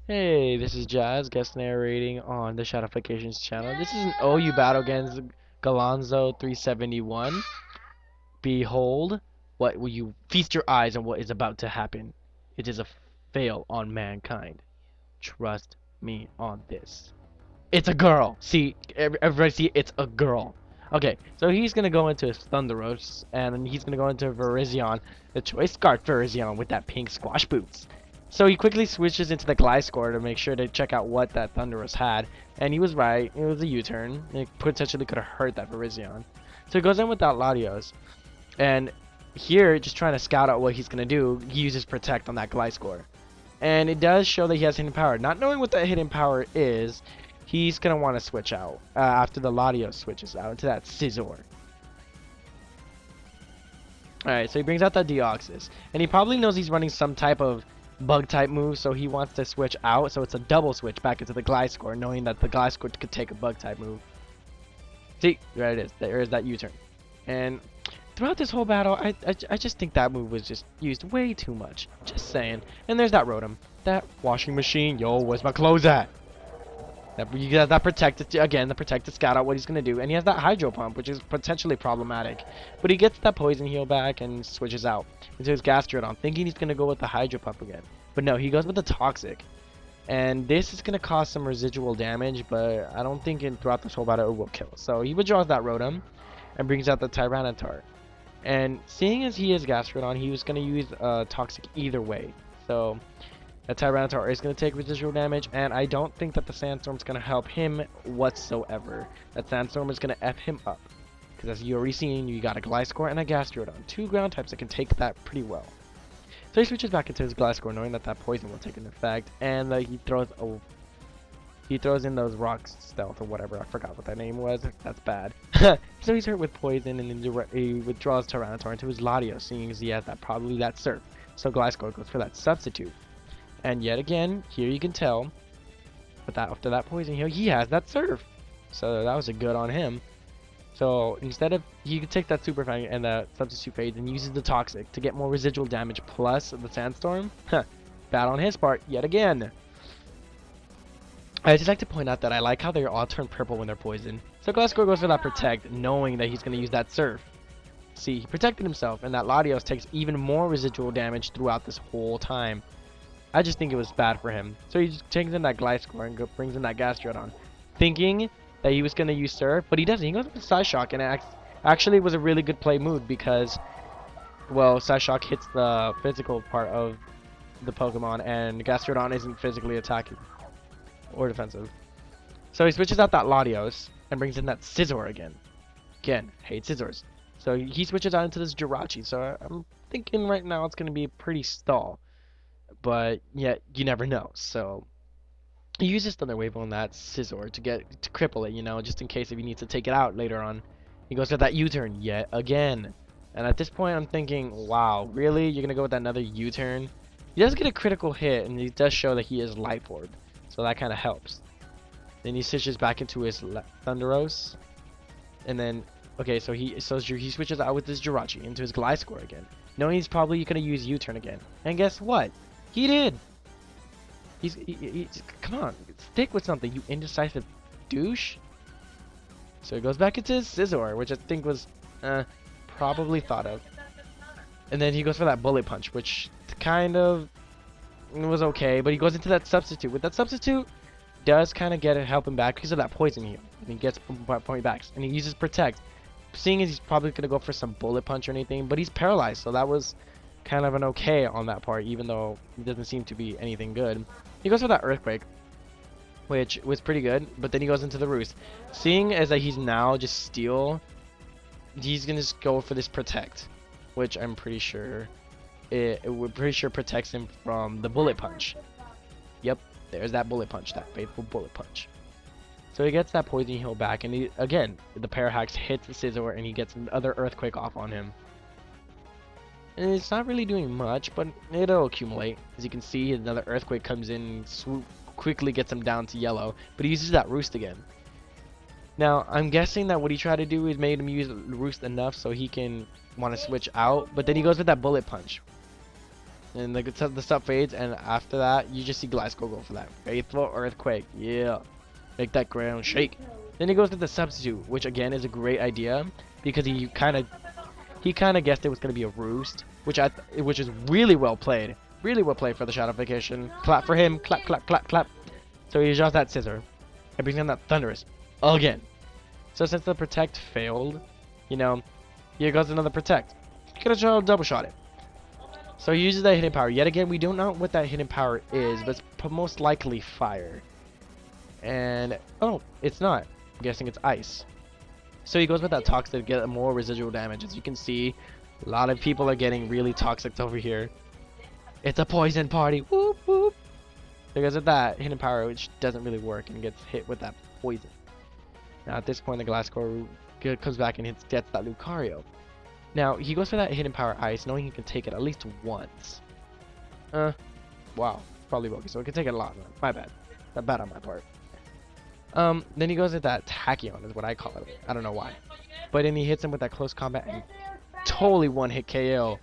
Hey, this is Jazz, guest narrating on the Shadifications channel. This is an OU battle against Galonzo 371. Behold, what will you feast your eyes on what is about to happen. It is a fail on mankind. Trust me on this. It's a girl. See, everybody see, it's a girl. Okay, so he's gonna go into his Thunderos, and he's gonna go into Virizion, the choice guard Virizion with that pink squash boots. So he quickly switches into the Gliscor to make sure to check out what that Thunderos had, and he was right. It was a U-turn. It potentially could have hurt that Virizion. So he goes in with that Latios, and here, just trying to scout out what he's gonna do, he uses Protect on that Gliscor. And it does show that he has hidden power. Not knowing what that hidden power is, he's going to want to switch out after the Latios switches out into that Scizor. Alright, so he brings out that Deoxys. And he probably knows he's running some type of bug type move, so he wants to switch out. So it's a double switch back into the Gliscor, knowing that the Gliscor could take a bug type move. See, there it is. There is that U-turn. And throughout this whole battle, I just think that move was just used way too much. Just saying. And there's that Rotom. That washing machine. Yo, where's my clothes at? You got that protected, again, the protected scout out what he's going to do. And he has that Hydro Pump, which is potentially problematic. But he gets that Poison Heal back and switches out into his Gastrodon, thinking he's going to go with the Hydro Pump again. But no, he goes with the Toxic. And this is going to cause some residual damage, but I don't think throughout this whole battle it will kill. So he withdraws that Rotom and brings out the Tyranitar. And seeing as he is Gastrodon, he was going to use Toxic either way. So that Tyranitar is going to take residual damage, and I don't think that the Sandstorm is going to help him whatsoever. That Sandstorm is going to F him up. Because as you already seen, you got a Gliscor and a Gastrodon. Two ground types that can take that pretty well. So he switches back into his Gliscor, knowing that that Poison will take an effect, and he throws in those Rocks Stealth or whatever. I forgot what that name was. That's bad. So he's hurt with Poison, and then he withdraws Tyranitar into his Latios, seeing as he has probably that Surf. So Gliscor goes for that Substitute. And yet again, here you can tell, but after that Poison Heal, he has that Surf. So that was a good on him. So instead of, he could take that Super Fang and the Substitute Phase and uses the Toxic to get more residual damage plus the Sandstorm. Bad on his part, yet again. I just like to point out that I like how they all turn purple when they're poisoned. So Gliscor goes for that Protect, knowing that he's going to use that Surf. See, he protected himself, and that Latios takes even more residual damage throughout this whole time. I just think it was bad for him. So he just takes in that Gliscor and brings in that Gastrodon, thinking that he was going to use Surf, but he doesn't. He goes with Psyshock, and it actually was a really good play move because, well, Psyshock hits the physical part of the Pokemon, and Gastrodon isn't physically attacking or defensive. So he switches out that Latios and brings in that Scizor again. Again, hate Scizors. So he switches out into this Jirachi. So I'm thinking right now it's going to be pretty stall. But yet you never know. So he uses Thunder Wave on that Scizor to cripple it, you know, just in case if he needs to take it out later on. He goes for that U-turn yet again. And at this point I'm thinking, wow, really? You're gonna go with another U-turn? He does get a critical hit, and he does show that he is Life Orb. So that kinda helps. Then he switches back into his Thunderos. And then okay, so he switches out with his Jirachi into his Gliscor again, knowing he's probably gonna use U-turn again. And guess what? He did. He's come on, stick with something, you indecisive douche. So he goes back into his Scizor, which I think was probably thought of. And then he goes for that Bullet Punch, which kind of was okay, but he goes into that Substitute. With that Substitute, does kind of help him back because of that Poison Heal. And he gets point backs, and he uses Protect. Seeing as he's probably gonna go for some Bullet Punch or anything, but he's paralyzed, so that was kind of an okay on that part, even though it doesn't seem to be anything good. He goes for that Earthquake, which was pretty good, but then he goes into the Roost. Seeing as that he's now just Steel, he's gonna just go for this Protect, which I'm pretty sure protects him from the Bullet Punch. Yep, there's that Bullet Punch, that faithful Bullet Punch. So he gets that Poison Heal back, and he, again, the Parahax hits the Scizor, and he gets another Earthquake off on him. And it's not really doing much, but it'll accumulate. As you can see, another Earthquake comes in, quickly gets him down to yellow, but he uses that Roost again. Now, I'm guessing that what he tried to do is made him use Roost enough so he can want to switch out, but then he goes with that Bullet Punch. And the stuff fades, and after that, you just see Glasgow go for that faithful earthquake. Yeah, make that ground shake. Then he goes to the substitute, which again is a great idea because he kind of guessed it was gonna be a roost, which is really well played, for the Shadowfication. Clap for him, clap, clap, clap, clap. So he draws that scissor, and brings in that thunderous again. So since the protect failed, you know, here goes another protect. Could have double shot it. So he uses that hidden power. Yet again, we don't know what that hidden power is, but it's most likely fire. And, oh, it's not. I'm guessing it's ice. So he goes with that toxic to get more residual damage. As you can see, a lot of people are getting really toxic over here. It's a poison party. Whoop, whoop. So he goes with that hidden power, which doesn't really work, and gets hit with that poison. Now, at this point, the glass core comes back and gets that Lucario. Now, he goes for that hidden power ice, knowing he can take it at least once. Wow. Probably broken, so he can take it a lot. My bad. That bad on my part. Then he goes with that Tachyon, is what I call it. I don't know why. But then he hits him with that close combat and totally one-hit KO.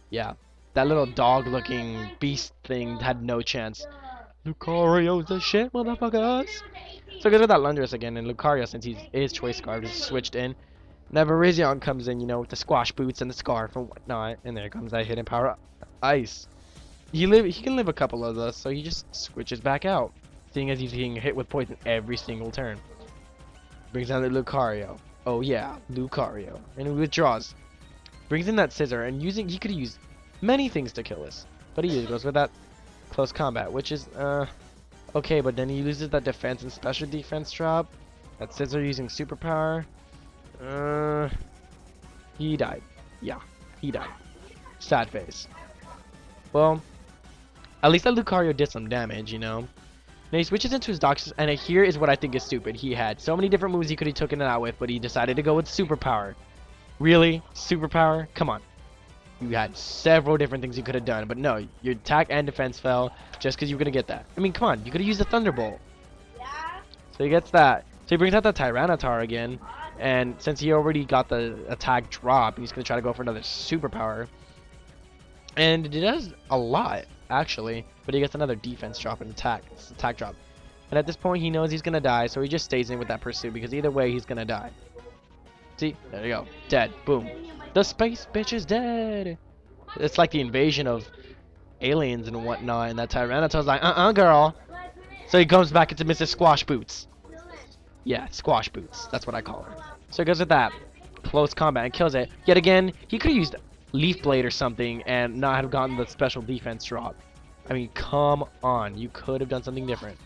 Yeah. That little dog-looking beast thing had no chance. Lucario's the shit, motherfuckers! So he goes with that Lundrus again, and Lucario, since his Choice Scarf is switched in, Neverizion comes in, you know, with the squash boots and the scarf and whatnot, and there comes that hidden power ice. He can live a couple of those, so he just switches back out, seeing as he's getting hit with poison every single turn. Brings down the Lucario. Oh yeah, Lucario. And he withdraws. Brings in that scissor, and he could have used many things to kill this, but he goes with that close combat, which is, okay, but then he loses that defense and special defense drop. That scissor using superpower. He died. Yeah, he died. Sad face. Well, at least that Lucario did some damage, you know. Now he switches into his Doxus, and here is what I think is stupid. He had so many different moves he could have taken it out with, but he decided to go with superpower. Really? Superpower? Come on. You had several different things you could have done, but no, your attack and defense fell just because you were going to get that. I mean, come on, you could have used the Thunderbolt. So he gets that. So he brings out the Tyranitar again, and since he already got the attack drop, he's going to try to go for another superpower. And it does a lot, actually, but he gets another defense drop and attack drop. And at this point, he knows he's going to die, so he just stays in with that pursuit, because either way, he's going to die. See? There you go. Dead. Boom. The space bitch is dead. It's like the invasion of aliens and whatnot, and that Tyranitar's like, girl. So he comes back into Mrs. Squash Boots. Yeah, Squash Boots. That's what I call her. So he goes with that close combat and kills it. Yet again, he could have used Leaf Blade or something and not have gotten the special defense drop. I mean, come on. You could have done something different.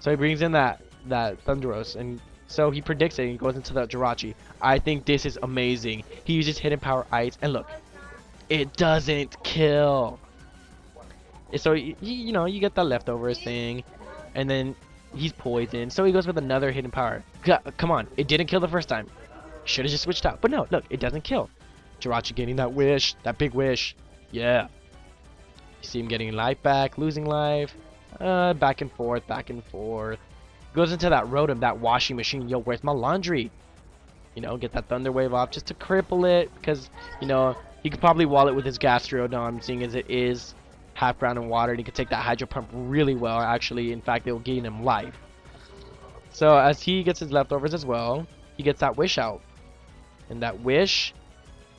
So he brings in that Thunderos, and so he predicts it and goes into the Jirachi. I think this is amazing. He uses hidden power ice, and look, it doesn't kill. So you know, you get the leftovers thing, and then he's poisoned. So he goes with another hidden power. Come on, it didn't kill the first time. Should have just switched out, but no, look, it doesn't kill. Jirachi getting that wish, that big wish. Yeah. You see him getting life back, losing life, back and forth, back and forth. Goes into that Rotom, that washing machine. Yo, where's my laundry? You know, get that Thunder Wave off just to cripple it, because, you know, he could probably wall it with his Gastrodon, seeing as it is half ground in water, and he could take that Hydro Pump really well, actually. In fact, it will gain him life. So, as he gets his leftovers as well, he gets that Wish out. And that Wish,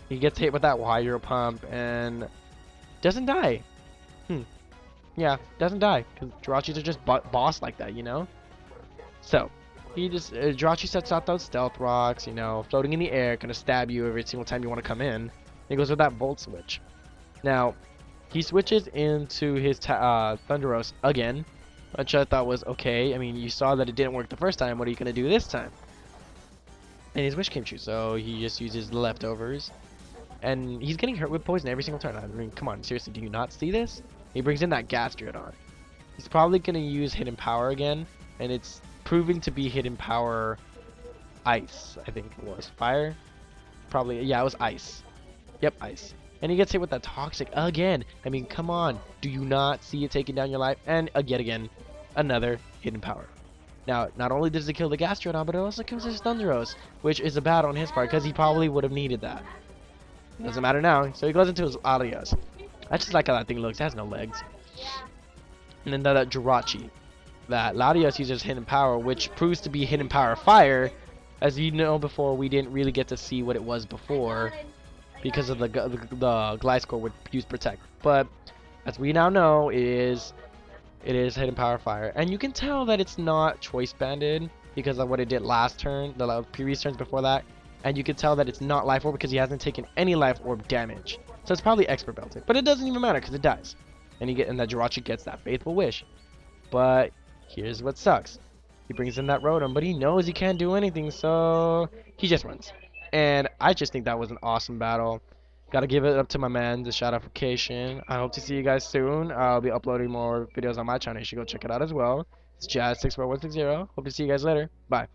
he gets hit with that Hydro Pump, and doesn't die. Yeah, doesn't die, because Jirachis are just boss like that, you know? So, he just, Jirachi sets out those Stealth Rocks, you know, floating in the air, gonna stab you every single time you want to come in. He goes with that Volt Switch. Now, he switches into his Thunderos again, which I thought was okay. I mean, you saw that it didn't work the first time, what are you gonna do this time? And his Wish came true, so he just uses the leftovers. And he's getting hurt with poison every single turn. I mean, come on, seriously, do you not see this? He brings in that Gastrodon. He's probably gonna use Hidden Power again, and it's proving to be hidden power ice. I think it was fire, probably. Yeah, it was ice. Yep, ice. And he gets hit with that toxic again. I mean, come on, do you not see it taking down your life? And yet again, another hidden power. Now, not only does it kill the Gastrodon, but it also kills his Thunderos, which is a bad on his part, because he probably would have needed that. Doesn't matter now. So he goes into his Latias. I just like how that thing looks. It has no legs. And then that Jirachi. That Latios uses hidden power, which proves to be hidden power fire. As you know before, we didn't really get to see what it was before because of the Gliscor would use protect. But as we now know, it is hidden power fire, and you can tell that it's not choice banded because of what it did last turn, the previous turns before that, and you can tell that it's not life orb because he hasn't taken any life orb damage. So it's probably expert belted, but it doesn't even matter because it dies, and that Jirachi gets that faithful wish. But here's what sucks. He brings in that Rotom, but he knows he can't do anything, so he just runs. And I just think that was an awesome battle. Gotta give it up to my man, the Shadification. I hope to see you guys soon. I'll be uploading more videos on my channel. You should go check it out as well. It's Jazz64160. Hope to see you guys later. Bye.